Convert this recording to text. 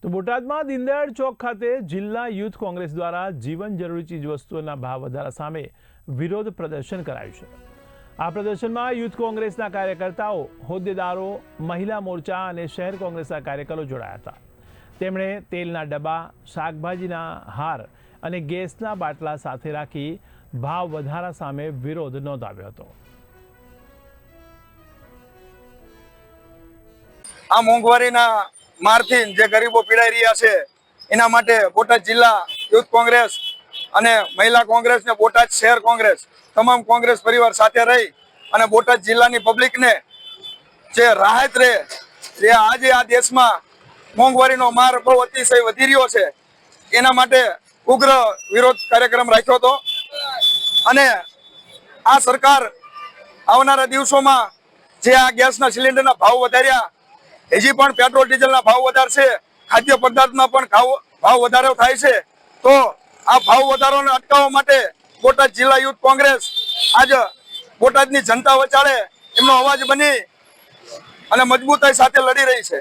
તો બોટાદમાં દીનદયાળ ચોક ખાતે જિલ્લા યુથ કોંગ્રેસ દ્વારા જીવન જરૂરી ચીજવસ્તુઓના ભાવ વધારા સામે વિરોધ પ્રદર્શન કરાયું છે। આ પ્રદર્શનમાં યુથ કોંગ્રેસના કાર્યકર્તાઓ, હોદ્દેદારો, મહિલા મોરચા અને શહેર કોંગ્રેસના કાર્યકરો જોડાયા હતા। તેમણે તેલના ડબ્બા, શાકભાજીના હાર અને ગેસના બાટલા સાથે રાખી ભાવ વધારા સામે વિરોધ નોંધાવ્યો હતો। આ મોંઘવારીના મારથી જે ગરીબો પીડાઈ રહ્યા છે એના માટે બોટાદ જિલ્લા યુથ કોંગ્રેસ અને મહિલા કોંગ્રેસ ને બોટાદ શહેર કોંગ્રેસ તમામ કોંગ્રેસ પરિવાર સાથે રહી અને બોટાદ જિલ્લાની પબ્લિકને જે રાહત રહે, જે આજે આ દેશમાં મોંઘવારીનો માર બહુ અતિશય વધી રહ્યો છે એના માટે ઉગ્ર વિરોધ કાર્યક્રમ રાખ્યો હતો। અને આ સરકાર આવનારા દિવસોમાં જે આ ગેસના સિલિન્ડરના ભાવ વધાર્યા, હજી પણ પેટ્રોલ ડીઝલના ભાવ વધારશે, ખાદ્ય પદાર્થના પણ ભાવ વધારો થાય છે। તો આ ભાવ વધારોને અટકાવવા માટે બોટાદ જિલ્લા યુથ કોંગ્રેસ આજે બોટાદની જનતા વચાળે એમનો અવાજ બની અને મજબૂતાઈ સાથે લડી રહી છે।